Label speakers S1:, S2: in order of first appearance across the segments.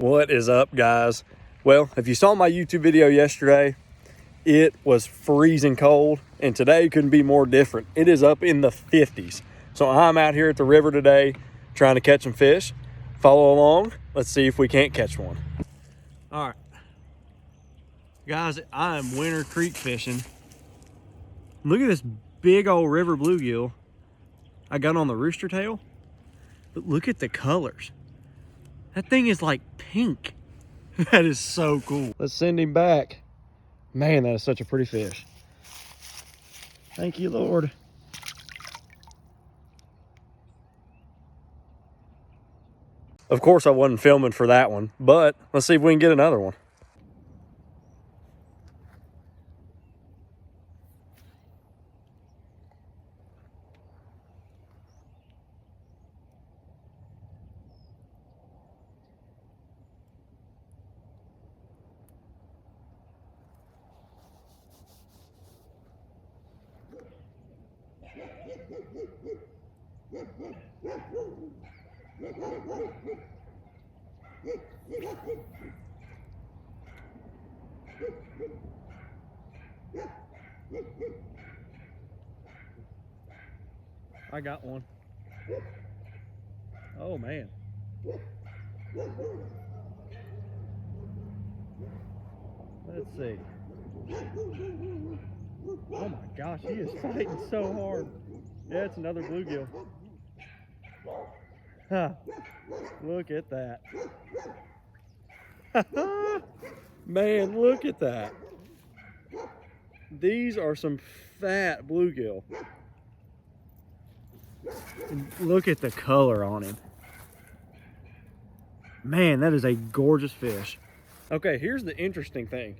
S1: What is up, guys? Well, if you saw my YouTube video yesterday, it was freezing cold, and today couldn't be more different. It is up in the 50s. So I'm out here at the river today trying to catch some fish. Follow along. Let's see if we can't catch one. All right. Guys, I am winter creek fishing. Look at this big old river bluegill I got on the rooster tail. But look at the colors. That thing is like pink. That is so cool. Let's send him back. Man, that is such a pretty fish. Thank you, Lord. Of course, I wasn't filming for that one, but let's see if we can get another one. I got one. Oh man. Let's see. Oh my gosh, he is fighting so hard. Yeah, it's another bluegill. Huh. Look at that. Man, look at that. These are some fat bluegill. And look at the color on him. Man, that is a gorgeous fish. Okay, here's the interesting thing.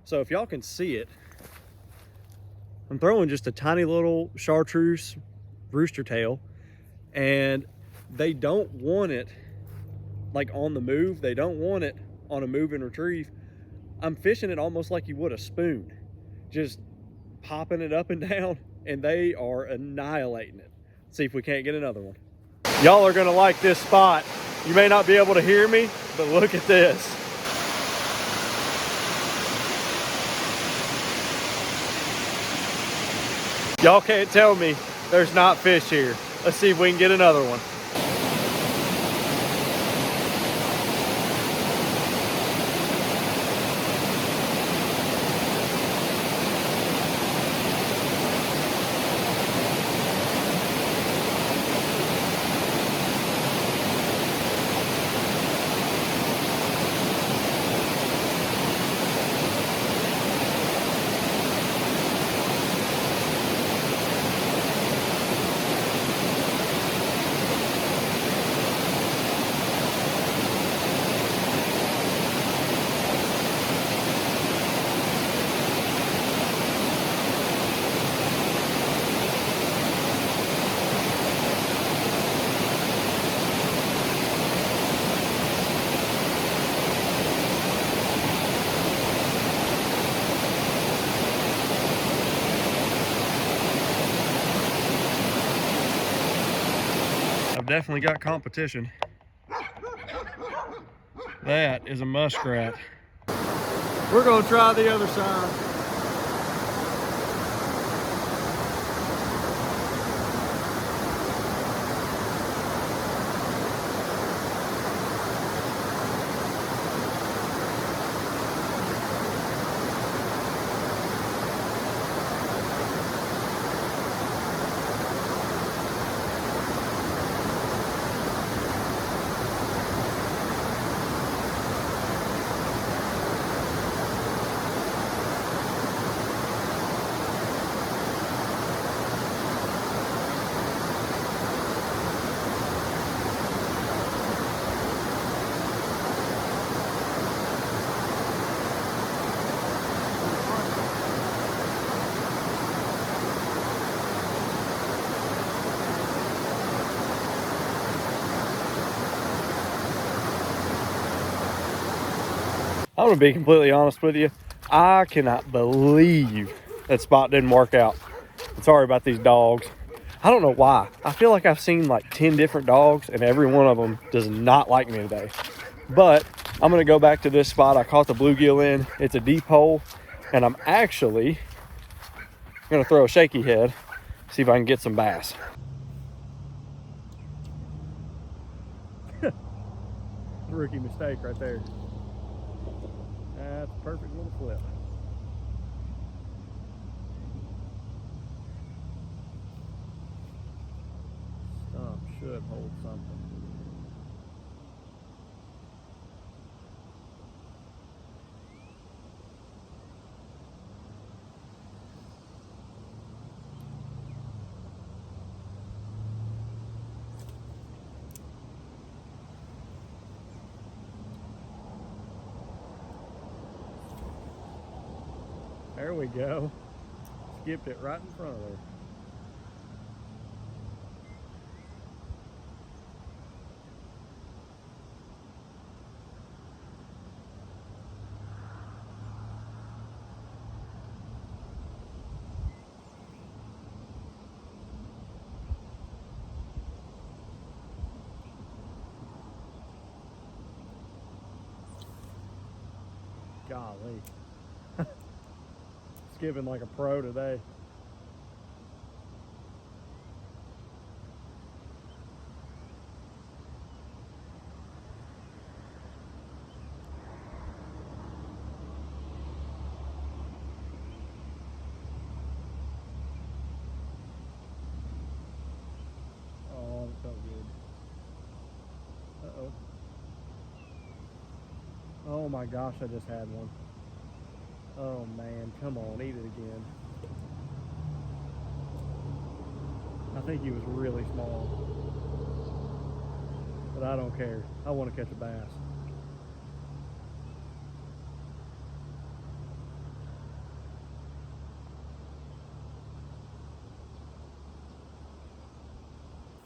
S1: So if y'all can see it, I'm throwing just a tiny little chartreuse rooster tail, and they don't want it like on the move. They don't want it on a move and retrieve. I'm fishing it almost like you would a spoon, just popping it up and down, and they are annihilating it. Let's see if we can't get another one. Y'all are gonna like this spot. You may not be able to hear me, but look at this. Y'all can't tell me there's not fish here. Let's see if we can get another one. I've definitely got competition. That is a muskrat. We're gonna try the other side. I'm gonna be completely honest with you. I cannot believe that spot didn't work out. I'm sorry about these dogs. I don't know why. I feel like I've seen like 10 different dogs and every one of them does not like me today. But I'm gonna go back to this spot I caught the bluegill in. It's a deep hole, and I'm actually gonna throw a shaky head, see if I can get some bass. Rookie mistake right there. That's a perfect little flip. Stump should hold something. There we go. Skipped it right in front of her. Golly. Skipping like a pro today. Oh, that felt good. Uh-oh. Oh my gosh, I just had one. Oh man, come on, eat it again. I think he was really small. But I don't care. I want to catch a bass.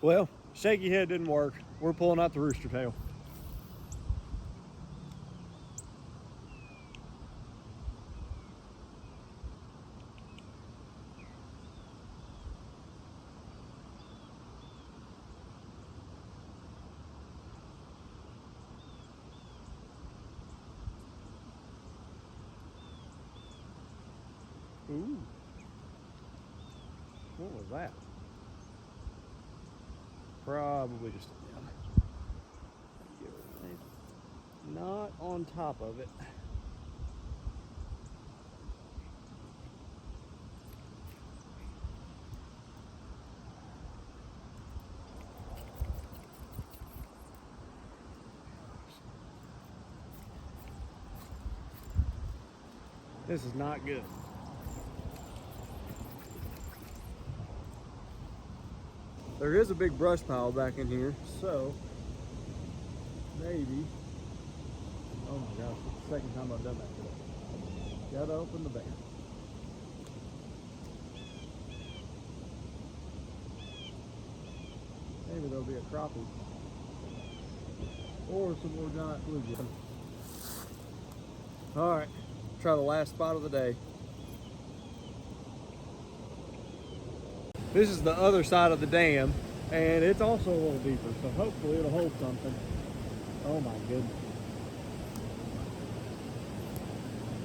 S1: Well, shaky head didn't work. We're pulling out the rooster tail. Ooh. What was that? Probably just not on top of it. This is not good. There is a big brush pile back in here, so maybe. Oh my gosh, it's the second time I've done that today. Gotta open the bag. Maybe there'll be a crappie. Or some more giant bluegill. Alright, try the last spot of the day. This is the other side of the dam, and it's also a little deeper, so hopefully it'll hold something. Oh my goodness.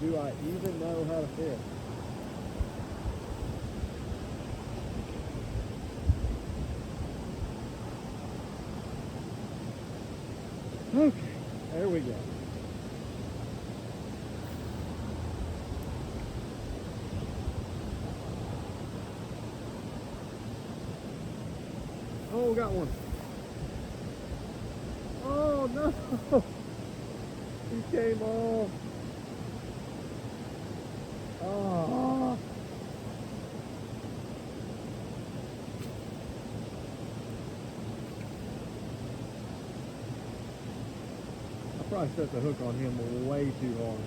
S1: Do I even know how to fish? Okay, there we go. Oh, got one. Oh no! He came off. Oh. I probably set the hook on him way too hard.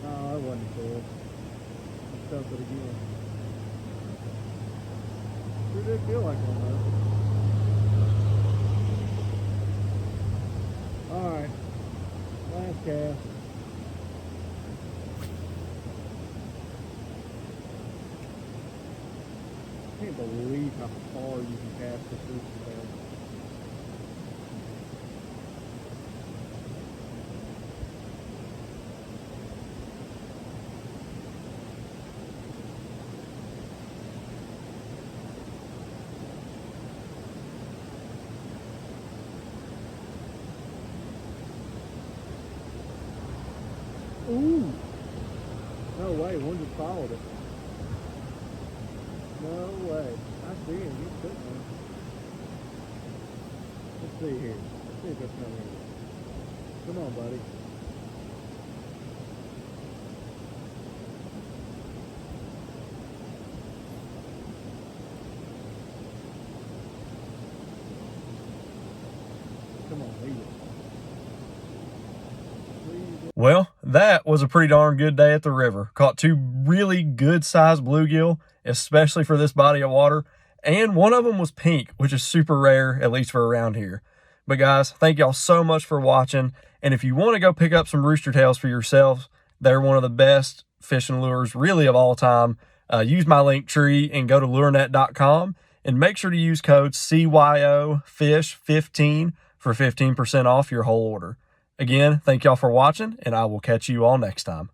S1: Oh, that wasn't cool. Let's dump it again. Sure did feel like one though. Alright. Last cast. can't believe how far you can cast this rooster tail. Ooh! No way, one just followed it. No way. I see him. He's good, man. Let's see here. Let's see if it's coming in. Come on, buddy. Come on, leave it. Well, that was a pretty darn good day at the river. Caught two really good sized bluegill, especially for this body of water. And one of them was pink, which is super rare, at least for around here. But guys, thank y'all so much for watching. And if you want to go pick up some rooster tails for yourselves, they're one of the best fishing lures really of all time. Use my link tree and go to lurenet.com and make sure to use code CYOFISH15 for 15% off your whole order. Again, thank y'all for watching, and I will catch you all next time.